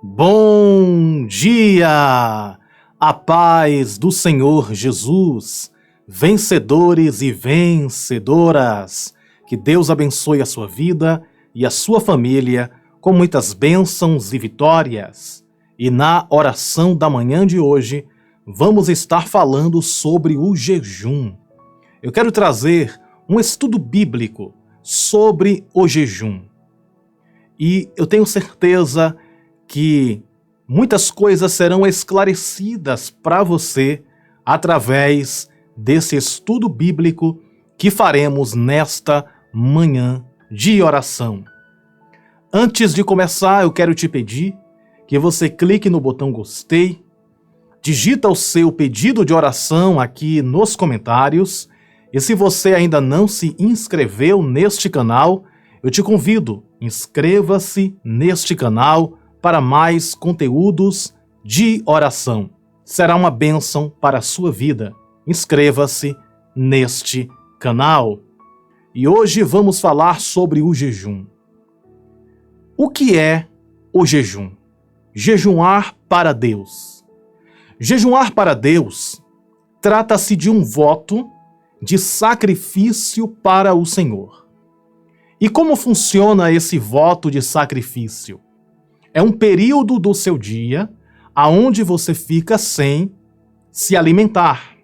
Bom dia! A paz do Senhor Jesus, vencedores e vencedoras. Que Deus abençoe a sua vida e a sua família com muitas bênçãos e vitórias. E na oração da manhã de hoje, vamos estar falando sobre o jejum. Eu quero trazer um estudo bíblico sobre o jejum. E eu tenho certeza que muitas coisas serão esclarecidas para você através desse estudo bíblico que faremos nesta manhã de oração. Antes de começar, eu quero te pedir que você clique no botão gostei, digita o seu pedido de oração aqui nos comentários, e se você ainda não se inscreveu neste canal, eu te convido, inscreva-se neste canal para mais conteúdos de oração. Será uma bênção para a sua vida. Inscreva-se neste canal. E hoje vamos falar sobre o jejum. O que é o jejum? Jejuar para Deus. Jejuar para Deus trata-se de um voto de sacrifício para o Senhor. E como funciona esse voto de sacrifício? É um período do seu dia aonde você fica sem se alimentar.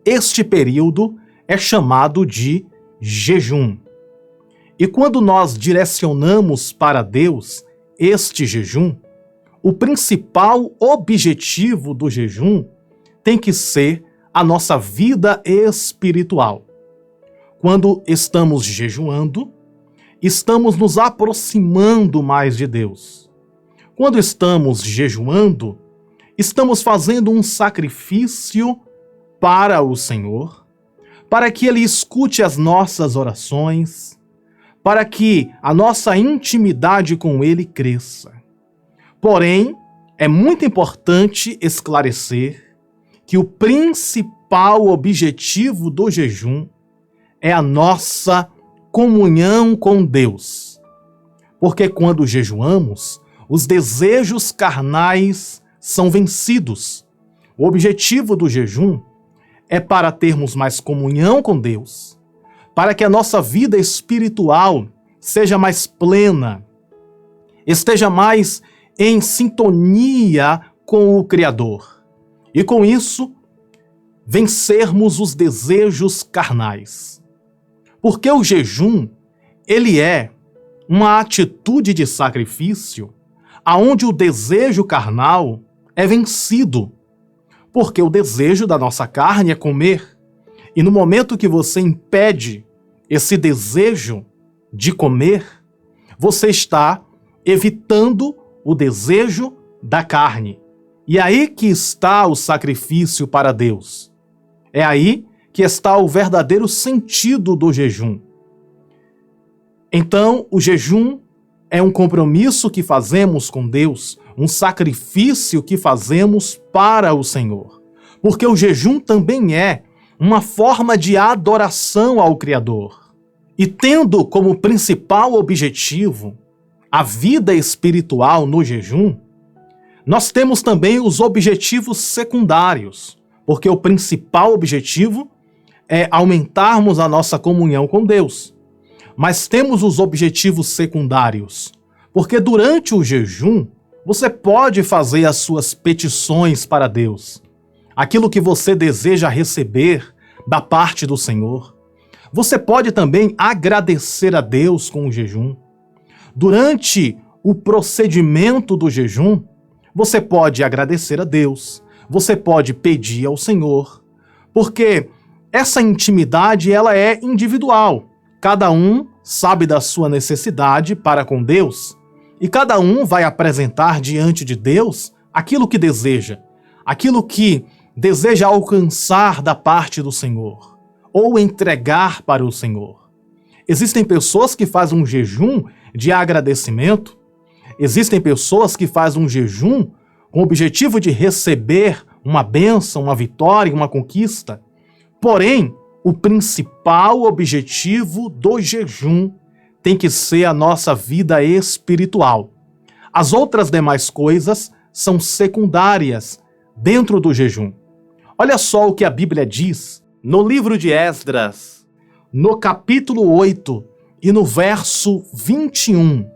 Este período é chamado de jejum. E quando nós direcionamos para Deus este jejum, o principal objetivo do jejum tem que ser a nossa vida espiritual. Quando estamos jejuando, estamos nos aproximando mais de Deus. Quando estamos jejuando, estamos fazendo um sacrifício para o Senhor, para que Ele escute as nossas orações, para que a nossa intimidade com Ele cresça. Porém, é muito importante esclarecer que o principal objetivo do jejum é a nossa comunhão com Deus. Porque quando jejuamos, os desejos carnais são vencidos. O objetivo do jejum é para termos mais comunhão com Deus, para que a nossa vida espiritual seja mais plena, esteja mais em sintonia com o Criador. E com isso, vencermos os desejos carnais. Porque o jejum, ele é uma atitude de sacrifício aonde o desejo carnal é vencido. Porque o desejo da nossa carne é comer. E no momento que você impede esse desejo de comer, você está evitando o desejo da carne. E aí que está o sacrifício para Deus. É aí que está o verdadeiro sentido do jejum. Então, o jejum é um compromisso que fazemos com Deus, um sacrifício que fazemos para o Senhor. Porque o jejum também é uma forma de adoração ao Criador. E tendo como principal objetivo a vida espiritual no jejum, nós temos também os objetivos secundários, porque o principal objetivo é aumentarmos a nossa comunhão com Deus. Mas temos os objetivos secundários, porque durante o jejum, você pode fazer as suas petições para Deus, aquilo que você deseja receber da parte do Senhor. Você pode também agradecer a Deus com o jejum. Durante o procedimento do jejum, você pode agradecer a Deus, você pode pedir ao Senhor, porque essa intimidade ela é individual. Cada um sabe da sua necessidade para com Deus e cada um vai apresentar diante de Deus aquilo que deseja alcançar da parte do Senhor ou entregar para o Senhor. Existem pessoas que fazem um jejum de agradecimento, existem pessoas que fazem um jejum com o objetivo de receber uma bênção, uma vitória, uma conquista. Porém, o principal objetivo do jejum tem que ser a nossa vida espiritual. As outras demais coisas são secundárias dentro do jejum. Olha só o que a Bíblia diz no livro de Esdras, no capítulo 8 e no verso 21.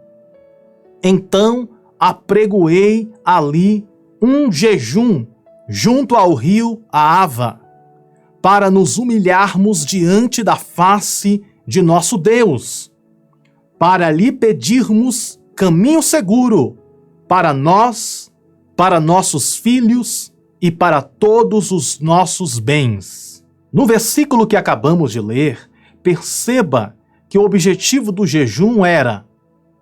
Então apregoei ali um jejum junto ao rio Ahava, para nos humilharmos diante da face de nosso Deus, para lhe pedirmos caminho seguro para nós, para nossos filhos e para todos os nossos bens. No versículo que acabamos de ler, perceba que o objetivo do jejum era,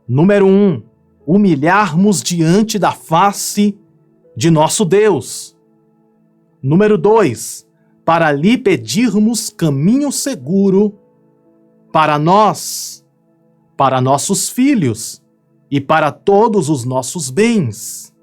número 1, humilharmos diante da face de nosso Deus. Número 2, para lhe pedirmos caminho seguro para nós, para nossos filhos e para todos os nossos bens.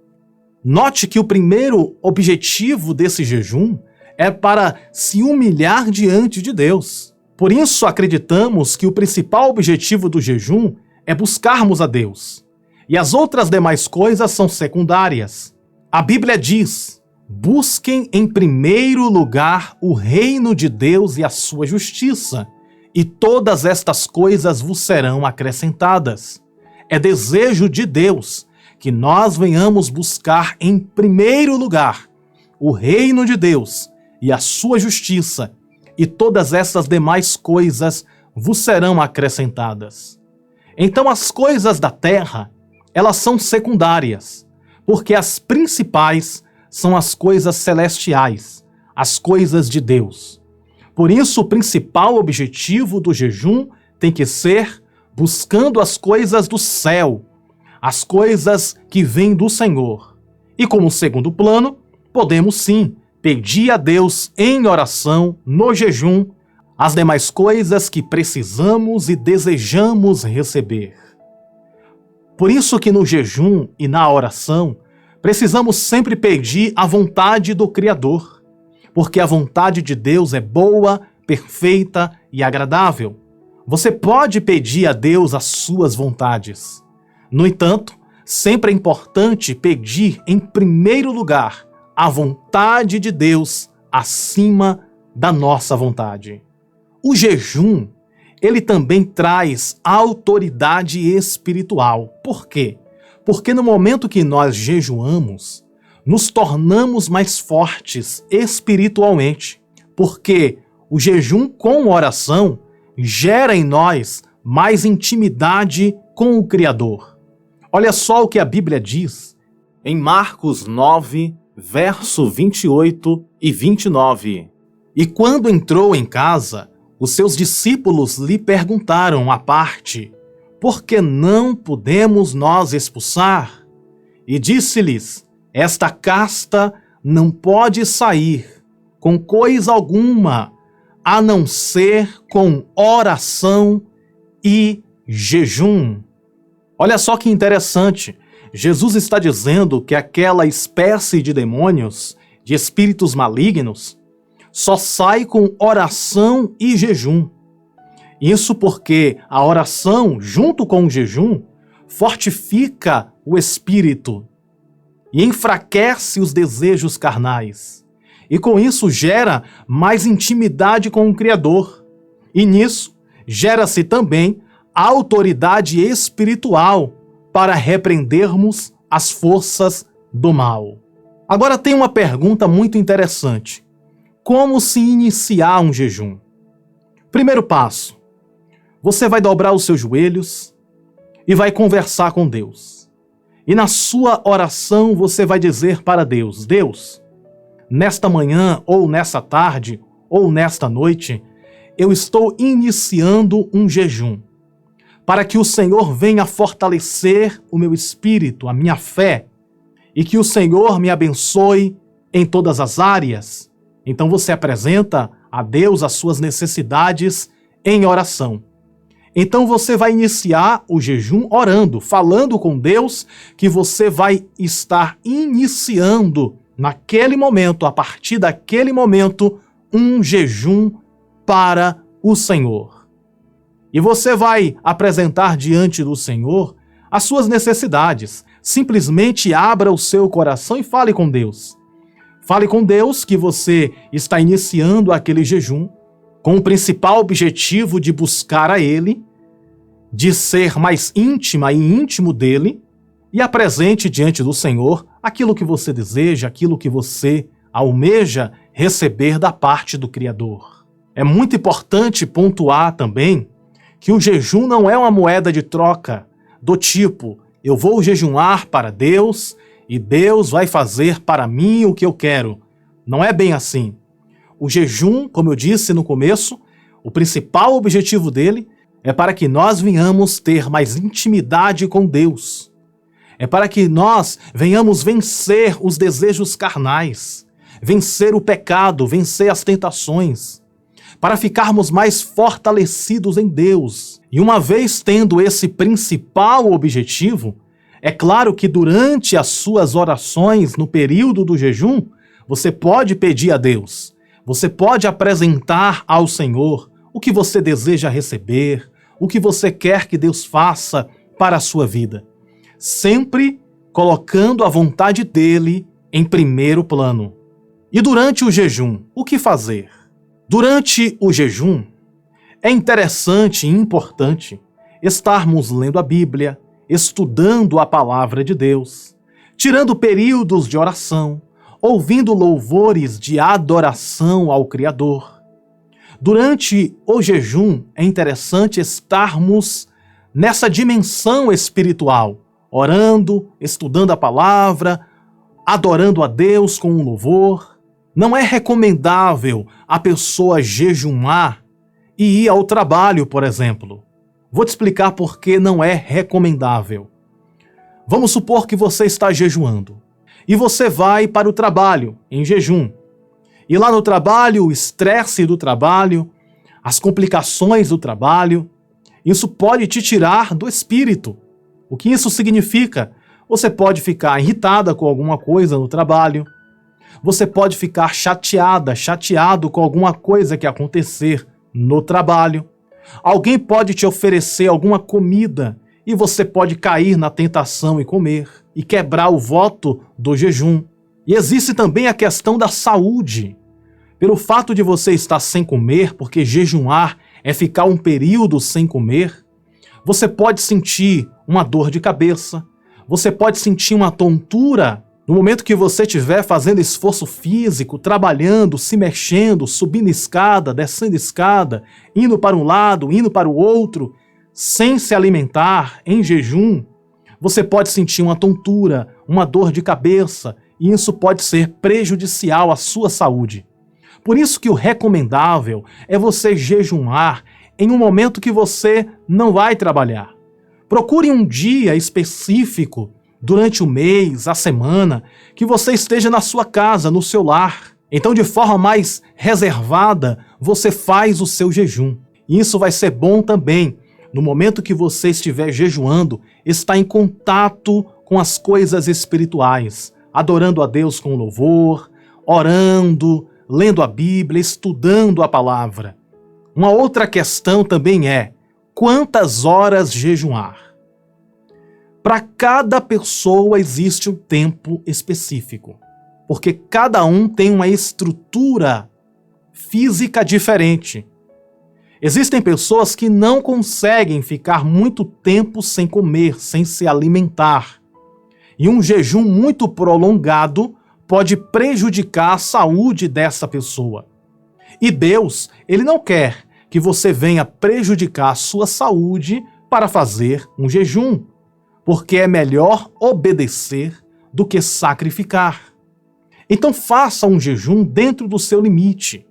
Note que o primeiro objetivo desse jejum é para se humilhar diante de Deus. Por isso, acreditamos que o principal objetivo do jejum é buscarmos a Deus. E as outras demais coisas são secundárias. A Bíblia diz: busquem em primeiro lugar o reino de Deus e a sua justiça, e todas estas coisas vos serão acrescentadas. É desejo de Deus que nós venhamos buscar em primeiro lugar o reino de Deus e a sua justiça, e todas essas demais coisas vos serão acrescentadas. Então as coisas da terra, elas são secundárias, porque as principais são as coisas celestiais, as coisas de Deus. Por isso, o principal objetivo do jejum tem que ser buscando as coisas do céu, as coisas que vêm do Senhor. E como segundo plano, podemos sim pedir a Deus em oração, no jejum, as demais coisas que precisamos e desejamos receber. Por isso que no jejum e na oração, precisamos sempre pedir a vontade do Criador, porque a vontade de Deus é boa, perfeita e agradável. Você pode pedir a Deus as suas vontades. No entanto, sempre é importante pedir em primeiro lugar a vontade de Deus acima da nossa vontade. O jejum, ele também traz autoridade espiritual. Por quê? Porque no momento que nós jejuamos, nos tornamos mais fortes espiritualmente, porque o jejum com oração gera em nós mais intimidade com o Criador. Olha só o que a Bíblia diz em Marcos 9, verso 28 e 29. E quando entrou em casa, os seus discípulos lhe perguntaram à parte: por que não podemos nós expulsar? E disse-lhes: esta casta não pode sair com coisa alguma, a não ser com oração e jejum. Olha só que interessante. Jesus está dizendo que aquela espécie de demônios, de espíritos malignos, só sai com oração e jejum. Isso porque a oração, junto com o jejum, fortifica o espírito e enfraquece os desejos carnais. E com isso gera mais intimidade com o Criador. E nisso gera-se também a autoridade espiritual para repreendermos as forças do mal. Agora tem uma pergunta muito interessante. Como se iniciar um jejum? Primeiro passo: você vai dobrar os seus joelhos e vai conversar com Deus. E na sua oração você vai dizer para Deus: Deus, nesta manhã ou nessa tarde ou nesta noite, eu estou iniciando um jejum, para que o Senhor venha fortalecer o meu espírito, a minha fé, e que o Senhor me abençoe em todas as áreas. Então você apresenta a Deus as suas necessidades em oração. Então você vai iniciar o jejum orando, falando com Deus que você vai estar iniciando naquele momento, a partir daquele momento, um jejum para o Senhor. E você vai apresentar diante do Senhor as suas necessidades, Simplesmente abra o seu coração e fale com Deus. Fale com Deus que você está iniciando aquele jejum com o principal objetivo de buscar a Ele, de ser mais íntima e íntimo dEle, e apresente diante do Senhor aquilo que você deseja, aquilo que você almeja receber da parte do Criador. É muito importante pontuar também que o jejum não é uma moeda de troca do tipo, eu vou jejuar para Deus e Deus vai fazer para mim o que eu quero. Não é bem assim. O jejum, como eu disse no começo, o principal objetivo dele é para que nós venhamos ter mais intimidade com Deus. É para que nós venhamos vencer os desejos carnais, vencer o pecado, vencer as tentações, para ficarmos mais fortalecidos em Deus. E uma vez tendo esse principal objetivo, é claro que durante as suas orações, no período do jejum, você pode pedir a Deus, você pode apresentar ao Senhor o que você deseja receber, o que você quer que Deus faça para a sua vida. Sempre colocando a vontade dele em primeiro plano. E durante o jejum, o que fazer? Durante o jejum, é interessante e importante estarmos lendo a Bíblia, estudando a palavra de Deus, tirando períodos de oração, ouvindo louvores de adoração ao Criador. Durante o jejum, é interessante estarmos nessa dimensão espiritual, orando, estudando a palavra, adorando a Deus com um louvor. Não é recomendável a pessoa jejuar e ir ao trabalho, por exemplo. Vou te explicar por que não é recomendável. Vamos supor que você está jejuando e você vai para o trabalho em jejum. E lá no trabalho, o estresse do trabalho, as complicações do trabalho, isso pode te tirar do espírito. O que isso significa? Você pode ficar irritada com alguma coisa no trabalho, você pode ficar chateado com alguma coisa que acontecer no trabalho. Alguém pode te oferecer alguma comida e você pode cair na tentação e comer e quebrar o voto do jejum. E existe também a questão da saúde. Pelo fato de você estar sem comer, porque jejuar é ficar um período sem comer, você pode sentir uma dor de cabeça, você pode sentir uma tontura no momento que você estiver fazendo esforço físico, trabalhando, se mexendo, subindo escada, descendo escada, indo para um lado, indo para o outro, sem se alimentar, em jejum. Você pode sentir uma tontura, uma dor de cabeça, e isso pode ser prejudicial à sua saúde. Por isso que o recomendável é você jejuar em um momento que você não vai trabalhar. Procure um dia específico durante o mês, a semana, que você esteja na sua casa, no seu lar. Então, de forma mais reservada, você faz o seu jejum. E isso vai ser bom também, no momento que você estiver jejuando, estar em contato com as coisas espirituais, adorando a Deus com louvor, orando, lendo a Bíblia, estudando a palavra. Uma outra questão também é, quantas horas jejuar? Para cada pessoa existe um tempo específico, porque cada um tem uma estrutura física diferente. Existem pessoas que não conseguem ficar muito tempo sem comer, sem se alimentar. E um jejum muito prolongado pode prejudicar a saúde dessa pessoa. E Deus, Ele não quer que você venha prejudicar a sua saúde para fazer um jejum, porque é melhor obedecer do que sacrificar. Então faça um jejum dentro do seu limite.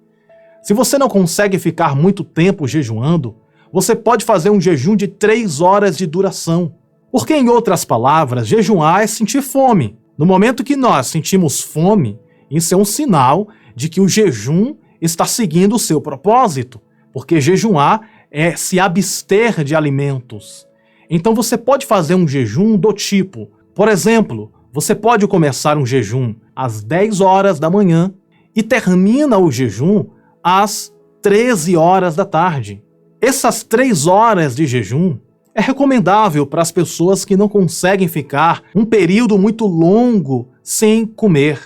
Se você não consegue ficar muito tempo jejuando, você pode fazer um jejum de 3 horas de duração. Porque, em outras palavras, jejuar é sentir fome. No momento que nós sentimos fome, isso é um sinal de que o jejum está seguindo o seu propósito, porque jejuar é se abster de alimentos. Então você pode fazer um jejum do tipo, por exemplo, você pode começar um jejum às 10 horas da manhã e termina o jejum às 13 horas da tarde. Essas 3 horas de jejum É recomendável para as pessoas que não conseguem ficar um período muito longo sem comer.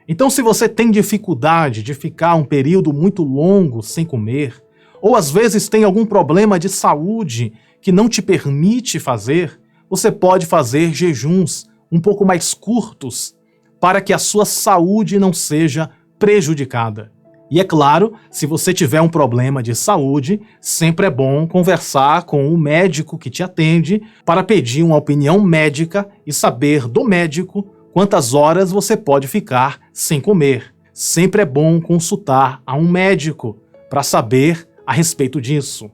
Então, se você tem dificuldade de ficar um período muito longo sem comer, ou às vezes tem algum problema de saúde que não te permite fazer, você pode fazer jejuns um pouco mais curtos para que a sua saúde não seja prejudicada. E é claro, se você tiver um problema de saúde, sempre é bom conversar com o médico que te atende para pedir uma opinião médica e saber do médico quantas horas você pode ficar sem comer. Sempre é bom consultar a um médico para saber a respeito disso.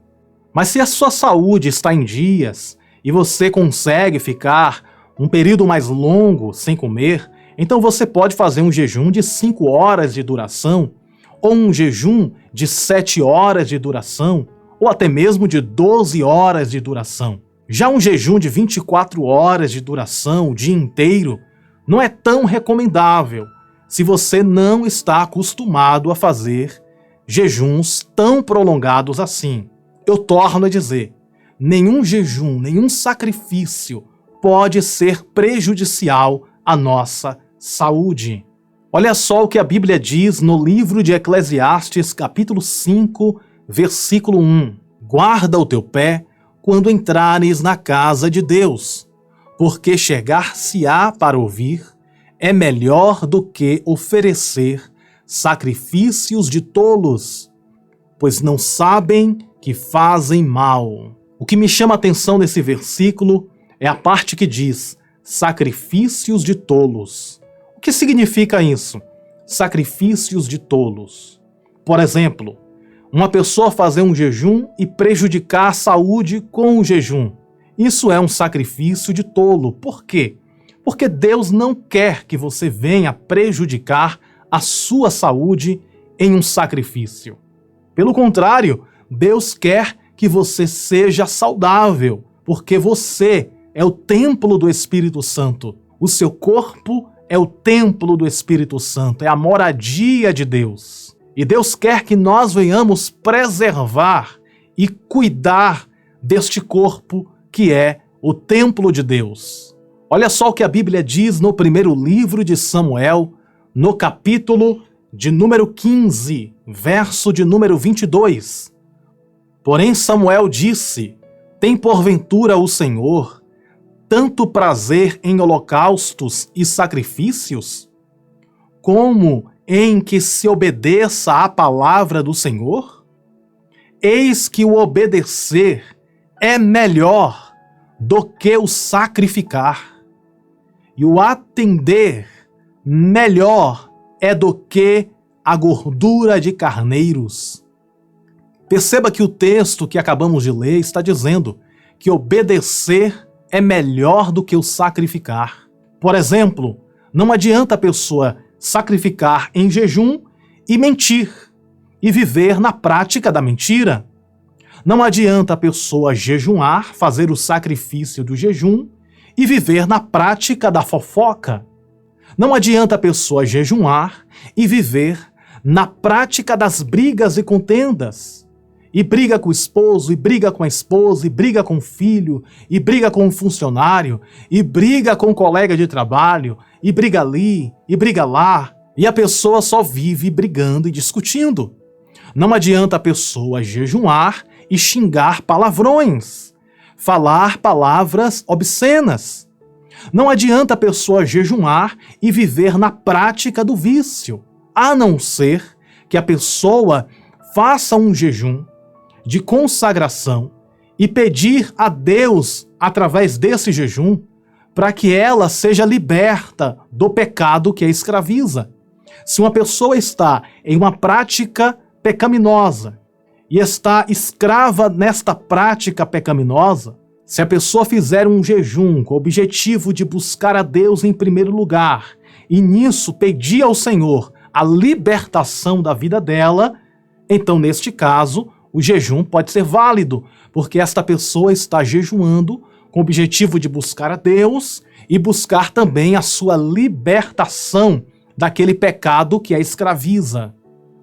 Mas se a sua saúde está em dias e você consegue ficar um período mais longo sem comer, então você pode fazer um jejum de 5 horas de duração, ou um jejum de 7 horas de duração, ou até mesmo de 12 horas de duração. Já um jejum de 24 horas de duração, o dia inteiro, não é tão recomendável se você não está acostumado a fazer jejuns tão prolongados assim. Eu torno a dizer, nenhum jejum, nenhum sacrifício pode ser prejudicial à nossa saúde. Olha só o que a Bíblia diz no livro de Eclesiastes, capítulo 5, versículo 1. Guarda o teu pé quando entrares na casa de Deus, porque chegar-se-á para ouvir é melhor do que oferecer sacrifícios de tolos, pois não sabem que fazem mal. O que me chama a atenção nesse versículo é a parte que diz sacrifícios de tolos. O que significa isso? Sacrifícios de tolos. Por exemplo, uma pessoa fazer um jejum e prejudicar a saúde com o jejum. Isso é um sacrifício de tolo. Por quê? Porque Deus não quer que você venha prejudicar a sua saúde em um sacrifício. Pelo contrário, Deus quer que você seja saudável, porque você é o templo do Espírito Santo. O seu corpo é o templo do Espírito Santo, é a moradia de Deus. E Deus quer que nós venhamos preservar e cuidar deste corpo que é o templo de Deus. Olha só o que a Bíblia diz no primeiro livro de Samuel, no capítulo de número 15, verso de número 22. Porém Samuel disse: tem porventura o Senhor tanto prazer em holocaustos e sacrifícios, como em que se obedeça à palavra do Senhor? Eis que o obedecer é melhor do que o sacrificar, e o atender melhor é do que a gordura de carneiros. Perceba que o texto que acabamos de ler está dizendo que obedecer é melhor do que o sacrificar. Por exemplo, não adianta a pessoa sacrificar em jejum e mentir, e viver na prática da mentira. Não adianta a pessoa jejuar, fazer o sacrifício do jejum e viver na prática da fofoca. Não adianta a pessoa jejuar e viver na prática das brigas e contendas. E briga com o esposo, e briga com a esposa, e briga com o filho, e briga com o funcionário, e briga com o colega de trabalho, e briga ali, e briga lá. E a pessoa só vive brigando e discutindo. Não adianta a pessoa jejuar e xingar palavrões, falar palavras obscenas. Não adianta a pessoa jejuar e viver na prática do vício, a não ser que a pessoa faça um jejum de consagração e pedir a Deus, através desse jejum, para que ela seja liberta do pecado que a escraviza. Se uma pessoa está em uma prática pecaminosa e está escrava nesta prática pecaminosa, se a pessoa fizer um jejum com o objetivo de buscar a Deus em primeiro lugar e nisso pedir ao Senhor a libertação da vida dela, então neste caso o jejum pode ser válido, porque esta pessoa está jejuando com o objetivo de buscar a Deus e buscar também a sua libertação daquele pecado que a escraviza.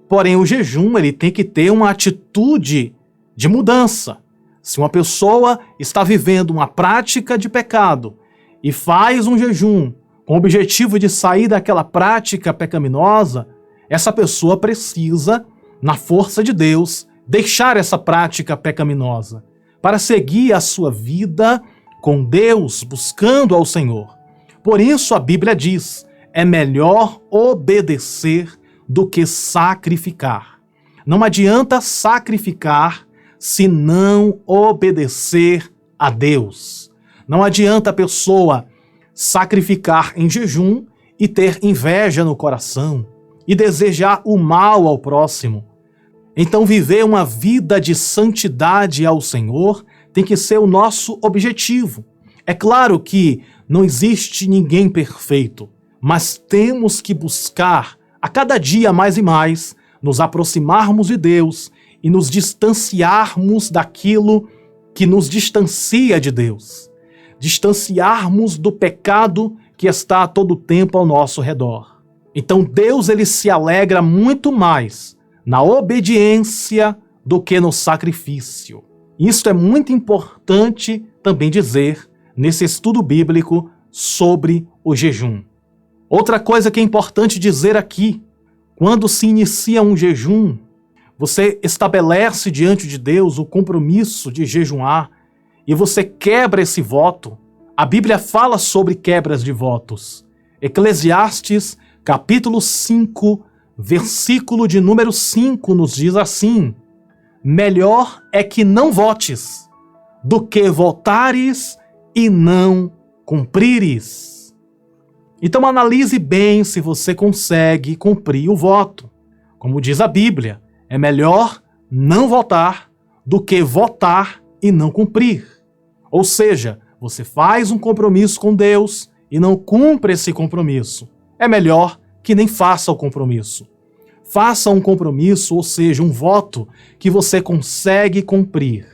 Porém, o jejum ele tem que ter uma atitude de mudança. Se uma pessoa está vivendo uma prática de pecado e faz um jejum com o objetivo de sair daquela prática pecaminosa, essa pessoa precisa, na força de Deus, deixar essa prática pecaminosa para seguir a sua vida com Deus, buscando ao Senhor. Por isso a Bíblia diz: é melhor obedecer do que sacrificar. Não adianta sacrificar se não obedecer a Deus. Não adianta a pessoa sacrificar em jejum e ter inveja no coração e desejar o mal ao próximo. Então, viver uma vida de santidade ao Senhor tem que ser o nosso objetivo. É claro que não existe ninguém perfeito, mas temos que buscar a cada dia mais e mais nos aproximarmos de Deus e nos distanciarmos daquilo que nos distancia de Deus. Distanciarmos do pecado que está a todo tempo ao nosso redor. Então Deus ele se alegra muito mais na obediência do que no sacrifício. Isso é muito importante também dizer nesse estudo bíblico sobre o jejum. Outra coisa que é importante dizer aqui, quando se inicia um jejum, você estabelece diante de Deus o compromisso de jejuar e você quebra esse voto. A Bíblia fala sobre quebras de votos. Eclesiastes, capítulo 5, versículo de número 5, nos diz assim: melhor é que não votes, do que votares e não cumprires. Então analise bem se você consegue cumprir o voto. Como diz a Bíblia, é melhor não votar do que votar e não cumprir. Ou seja, você faz um compromisso com Deus e não cumpre esse compromisso. É melhor que nem faça o compromisso. Faça um compromisso, ou seja, um voto que você consegue cumprir.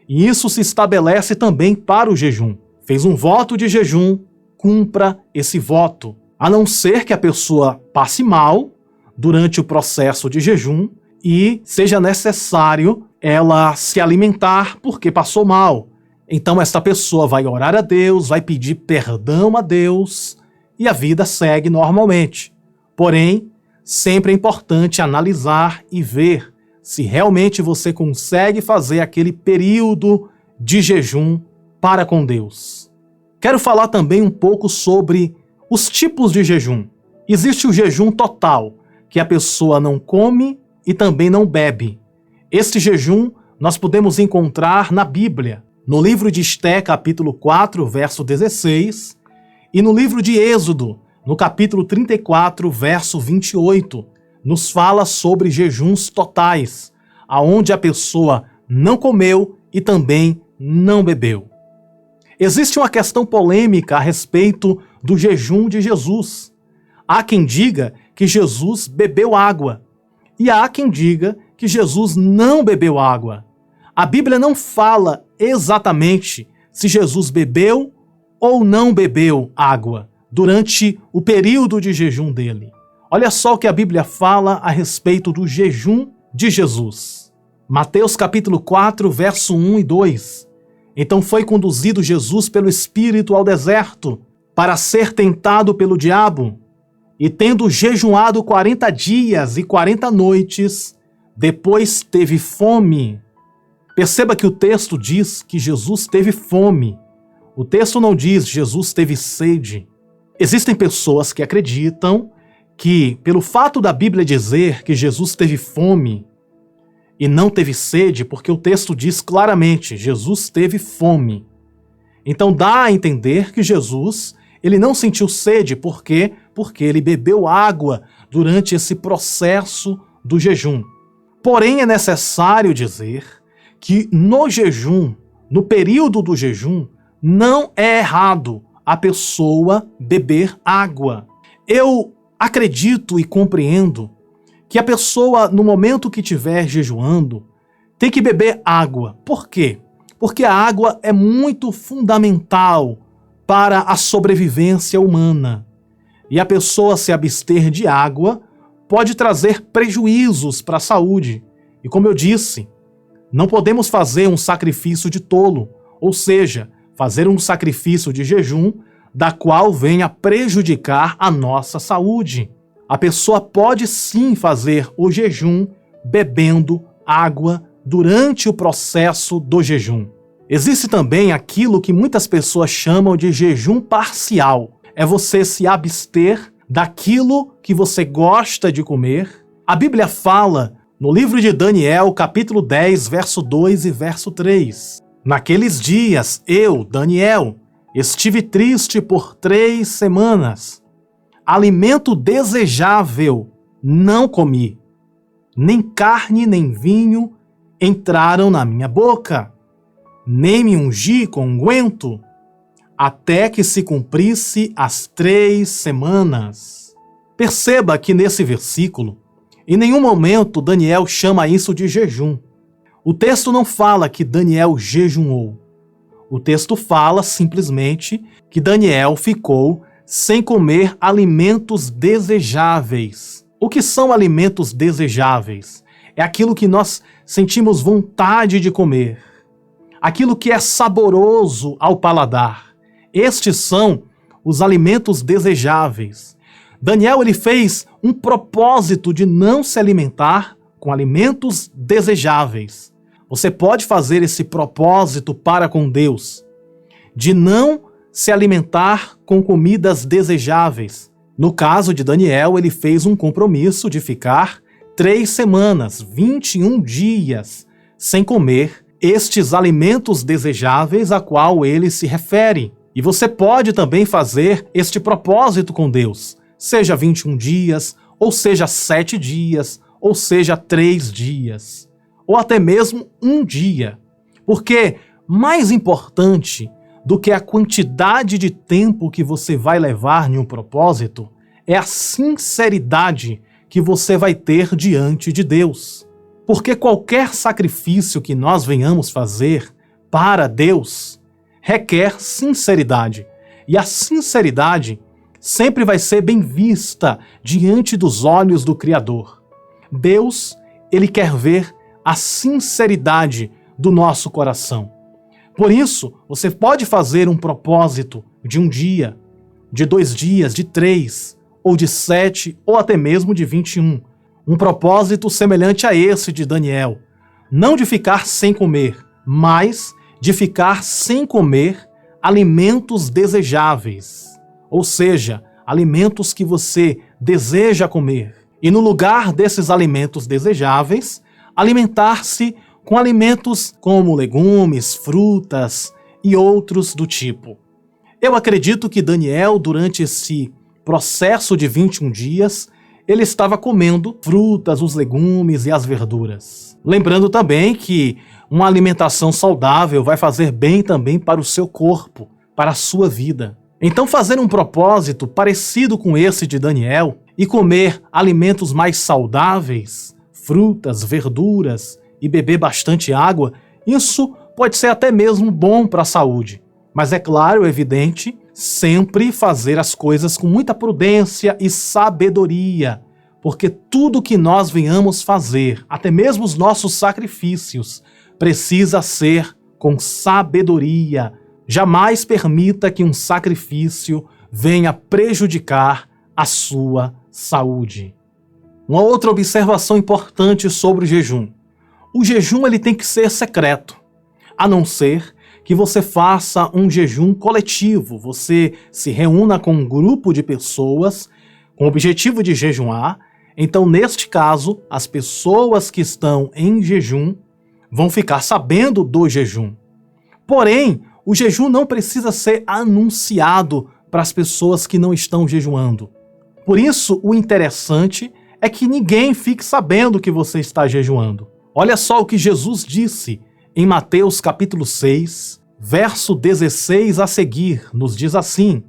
E isso se estabelece também para o jejum. Fez um voto de jejum, cumpra esse voto. A não ser que a pessoa passe mal durante o processo de jejum e seja necessário ela se alimentar porque passou mal. Então esta pessoa vai orar a Deus, vai pedir perdão a Deus e a vida segue normalmente. Porém, sempre é importante analisar e ver se realmente você consegue fazer aquele período de jejum para com Deus. Quero falar também um pouco sobre os tipos de jejum. Existe o jejum total, que a pessoa não come e também não bebe. Este jejum nós podemos encontrar na Bíblia, no livro de Esté, capítulo 4, verso 16, e no livro de Êxodo, no capítulo 34, verso 28, nos fala sobre jejuns totais, aonde a pessoa não comeu e também não bebeu. Existe uma questão polêmica a respeito do jejum de Jesus. Há quem diga que Jesus bebeu água, e há quem diga que Jesus não bebeu água. A Bíblia não fala exatamente se Jesus bebeu ou não bebeu água durante o período de jejum dele. Olha só o que a Bíblia fala a respeito do jejum de Jesus. Mateus capítulo 4, verso 1 e 2. Então foi conduzido Jesus pelo Espírito ao deserto para ser tentado pelo diabo. E tendo jejuado 40 dias e 40 noites, depois teve fome. Perceba que o texto diz que Jesus teve fome. O texto não diz Jesus teve sede. Existem pessoas que acreditam que, pelo fato da Bíblia dizer que Jesus teve fome e não teve sede, porque o texto diz claramente, Jesus teve fome. Então dá a entender que Jesus, ele não sentiu sede, por quê? Porque ele bebeu água durante esse processo do jejum. Porém, é necessário dizer que no jejum, no período do jejum, não é errado a pessoa beber água. Eu acredito e compreendo que a pessoa, no momento que estiver jejuando, tem que beber água. Por quê? Porque a água é muito fundamental para a sobrevivência humana. E a pessoa se abster de água pode trazer prejuízos para a saúde. E como eu disse, Não podemos fazer um sacrifício de tolo, ou seja, fazer um sacrifício de jejum, da qual venha prejudicar a nossa saúde. A pessoa pode sim fazer o jejum bebendo água durante o processo do jejum. Existe também aquilo que muitas pessoas chamam de jejum parcial. É você se abster daquilo que você gosta de comer. A Bíblia fala no livro de Daniel, capítulo 10, verso 2 e verso 3. Naqueles dias, eu, Daniel, estive triste por 3 semanas. Alimento desejável não comi. Nem carne nem vinho entraram na minha boca. Nem me ungi com unguento, até que se cumprisse as 3 semanas. Perceba que nesse versículo, em nenhum momento Daniel chama isso de jejum. O texto não fala que Daniel jejuou. O texto fala simplesmente que Daniel ficou sem comer alimentos desejáveis. O que são alimentos desejáveis? É aquilo que nós sentimos vontade de comer. Aquilo que é saboroso ao paladar. Estes são os alimentos desejáveis. Daniel ele fez um propósito de não se alimentar com alimentos desejáveis. Você pode fazer esse propósito para com Deus, de não se alimentar com comidas desejáveis. No caso de Daniel, ele fez um compromisso de ficar 3 semanas, 21 dias, sem comer estes alimentos desejáveis a qual ele se refere. E você pode também fazer este propósito com Deus, seja 21 dias, ou seja 7 dias, ou seja 3 dias, ou até mesmo 1 dia. Porque mais importante do que a quantidade de tempo que você vai levar em um propósito é a sinceridade que você vai ter diante de Deus. Porque qualquer sacrifício que nós venhamos fazer para Deus requer sinceridade. E a sinceridade sempre vai ser bem vista diante dos olhos do Criador. Deus, ele quer ver a sinceridade do nosso coração. Por isso, você pode fazer um propósito de 1 dia, de 2 dias, de 3, ou de 7, ou até mesmo de 21. Um propósito semelhante a esse de Daniel. Não de ficar sem comer, mas de ficar sem comer alimentos desejáveis. Ou seja, alimentos que você deseja comer. E no lugar desses alimentos desejáveis, alimentar-se com alimentos como legumes, frutas e outros do tipo. Eu acredito que Daniel, durante esse processo de 21 dias, ele estava comendo frutas, os legumes e as verduras. Lembrando também que uma alimentação saudável vai fazer bem também para o seu corpo, para a sua vida. Então fazer um propósito parecido com esse de Daniel e comer alimentos mais saudáveis, frutas, verduras e beber bastante água, isso pode ser até mesmo bom para a saúde. Mas é claro, evidente, sempre fazer as coisas com muita prudência e sabedoria, porque tudo que nós venhamos fazer, até mesmo os nossos sacrifícios, precisa ser com sabedoria. Jamais permita que um sacrifício venha prejudicar a sua saúde. Uma outra observação importante sobre o jejum. O jejum ele tem que ser secreto, a não ser que você faça um jejum coletivo, você se reúna com um grupo de pessoas com o objetivo de jejuar. Então, neste caso, as pessoas que estão em jejum vão ficar sabendo do jejum. Porém, o jejum não precisa ser anunciado para as pessoas que não estão jejuando. Por isso, o interessante é que ninguém fique sabendo que você está jejuando. Olha só o que Jesus disse em Mateus capítulo 6, verso 16 a seguir, nos diz assim,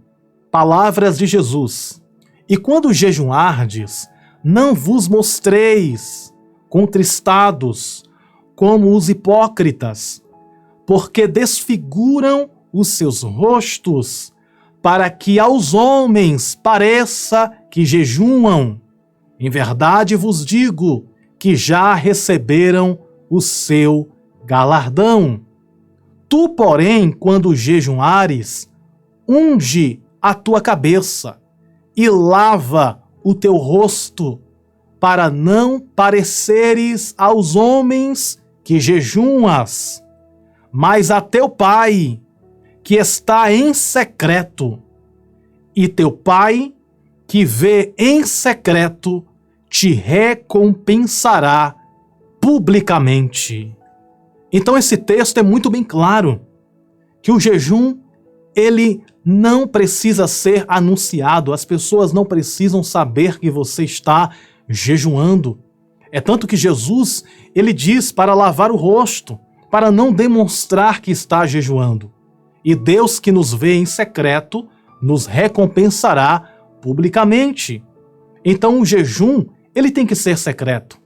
palavras de Jesus: E quando jejuardes, não vos mostreis contristados como os hipócritas, porque desfiguram os seus rostos, para que aos homens pareça que jejuam. Em verdade vos digo que já receberam o seu galardão. Tu, porém, quando jejuares, unge a tua cabeça e lava o teu rosto, para não pareceres aos homens que jejuas, mas a teu Pai, que está em secreto, e teu Pai, que vê em secreto, te recompensará publicamente. Então esse texto é muito bem claro, que o jejum, ele não precisa ser anunciado, as pessoas não precisam saber que você está jejuando. É tanto que Jesus, ele diz para lavar o rosto, para não demonstrar que está jejuando. E Deus que nos vê em secreto, nos recompensará publicamente. Então o jejum, ele tem que ser secreto.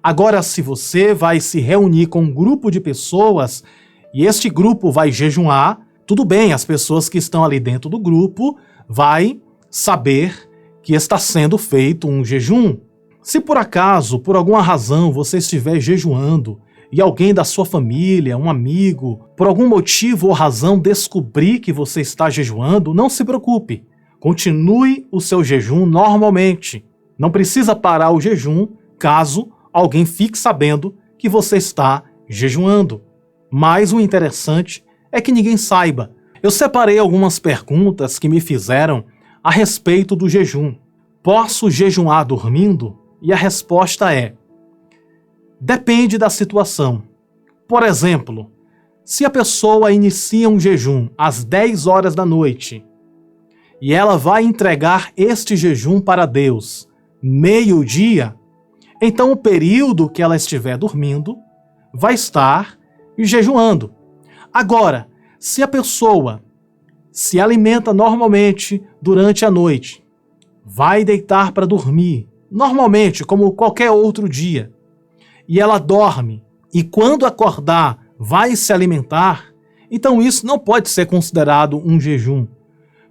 Agora, se você vai se reunir com um grupo de pessoas e este grupo vai jejuar, tudo bem, as pessoas que estão ali dentro do grupo vai saber que está sendo feito um jejum. Se por acaso, por alguma razão, você estiver jejuando e alguém da sua família, um amigo, por algum motivo ou razão descobrir que você está jejuando, não se preocupe. Continue o seu jejum normalmente. Não precisa parar o jejum caso alguém fique sabendo que você está jejuando. Mas o interessante é que ninguém saiba. Eu separei algumas perguntas que me fizeram a respeito do jejum. Posso jejuar dormindo? E a resposta é: depende da situação. Por exemplo, se a pessoa inicia um jejum às 10 horas da noite e ela vai entregar este jejum para Deus meio-dia, então o período que ela estiver dormindo vai estar jejuando. Agora, se a pessoa se alimenta normalmente durante a noite, vai deitar para dormir, normalmente, como qualquer outro dia, e ela dorme, e quando acordar vai se alimentar, então isso não pode ser considerado um jejum,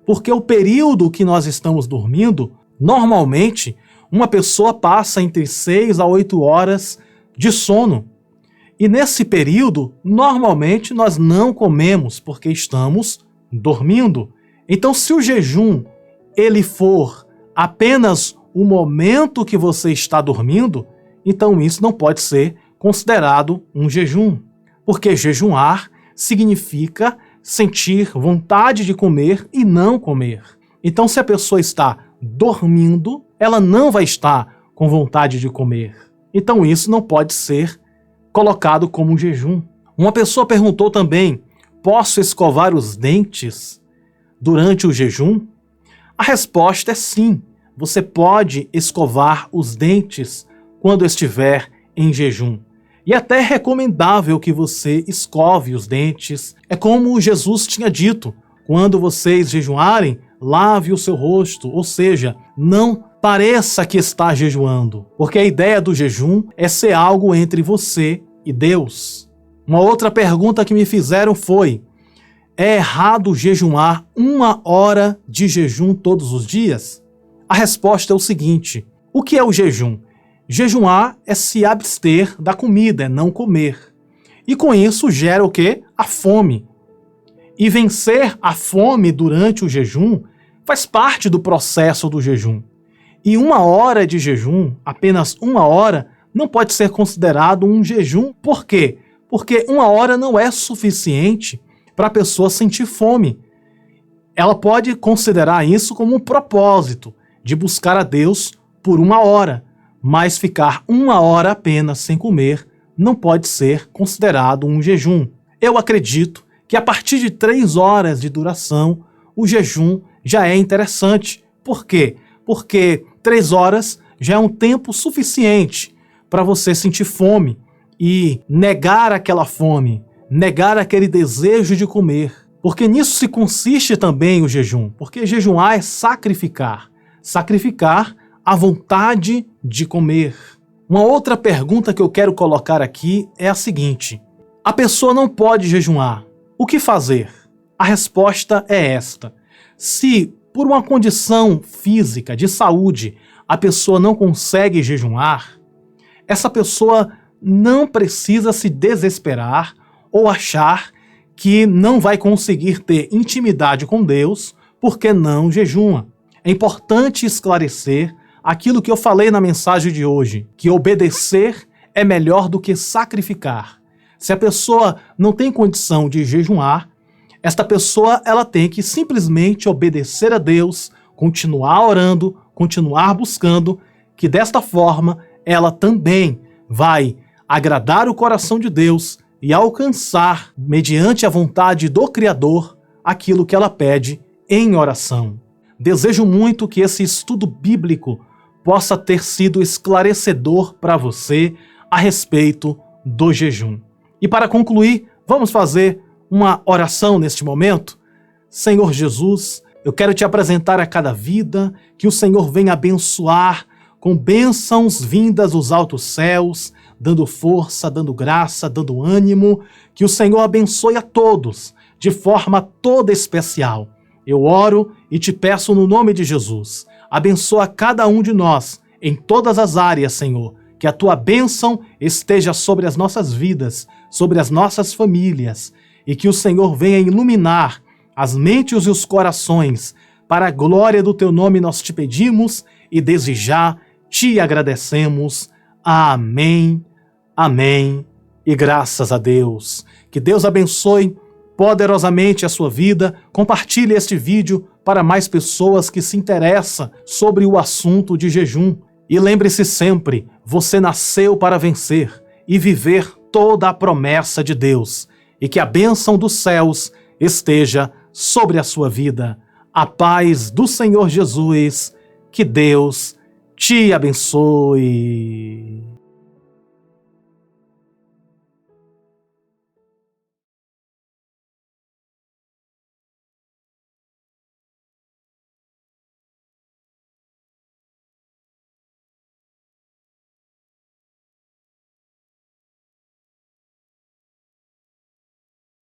porque o período que nós estamos dormindo, normalmente, uma pessoa passa entre 6 a 8 horas de sono. E nesse período, normalmente, nós não comemos porque estamos dormindo. Então, se o jejum ele for apenas o momento que você está dormindo, então isso não pode ser considerado um jejum. Porque jejuar significa sentir vontade de comer e não comer. Então, se a pessoa está dormindo, ela não vai estar com vontade de comer. Então isso não pode ser colocado como um jejum. Uma pessoa perguntou também: posso escovar os dentes durante o jejum? A resposta é sim. Você pode escovar os dentes quando estiver em jejum. E até é recomendável que você escove os dentes. É como Jesus tinha dito: quando vocês jejuarem, lave o seu rosto, ou seja, não pareça que está jejuando, porque a ideia do jejum é ser algo entre você e Deus. Uma outra pergunta que me fizeram foi: é errado jejuar 1 hora de jejum todos os dias? A resposta é o seguinte: o que é o jejum? Jejuar é se abster da comida, é não comer. E com isso gera o quê? A fome. E vencer a fome durante o jejum faz parte do processo do jejum. E 1 hora de jejum, apenas 1 hora, não pode ser considerado um jejum. Por quê? Porque 1 hora não é suficiente para a pessoa sentir fome. Ela pode considerar isso como um propósito de buscar a Deus por 1 hora, mas ficar 1 hora apenas sem comer não pode ser considerado um jejum. Eu acredito que a partir de 3 horas de duração, o jejum já é interessante. Por quê? Porque 3 horas já é um tempo suficiente para você sentir fome e negar aquela fome, negar aquele desejo de comer. Porque nisso se consiste também o jejum, porque jejuar é sacrificar a vontade de comer. Uma outra pergunta que eu quero colocar aqui é a seguinte: a pessoa não pode jejuar. O que fazer? A resposta é esta: se por uma condição física, de saúde, a pessoa não consegue jejuar, essa pessoa não precisa se desesperar ou achar que não vai conseguir ter intimidade com Deus porque não jejuma. É importante esclarecer aquilo que eu falei na mensagem de hoje, que obedecer é melhor do que sacrificar. Se a pessoa não tem condição de jejuar, esta pessoa ela tem que simplesmente obedecer a Deus, continuar orando, continuar buscando, que desta forma ela também vai agradar o coração de Deus e alcançar, mediante a vontade do Criador, aquilo que ela pede em oração. Desejo muito que esse estudo bíblico possa ter sido esclarecedor para você a respeito do jejum. E para concluir, vamos fazer uma oração neste momento? Senhor Jesus, eu quero te apresentar a cada vida, que o Senhor venha abençoar com bênçãos vindas dos altos céus, dando força, dando graça, dando ânimo, que o Senhor abençoe a todos, de forma toda especial. Eu oro e te peço no nome de Jesus, abençoa cada um de nós, em todas as áreas, Senhor, que a tua bênção esteja sobre as nossas vidas, sobre as nossas famílias, e que o Senhor venha iluminar as mentes e os corações. Para a glória do teu nome nós te pedimos e desde já te agradecemos. Amém, amém e graças a Deus. Que Deus abençoe poderosamente a sua vida. Compartilhe este vídeo para mais pessoas que se interessam sobre o assunto de jejum. E lembre-se sempre, você nasceu para vencer e viver toda a promessa de Deus. E que a bênção dos céus esteja sobre a sua vida. A paz do Senhor Jesus, que Deus te abençoe.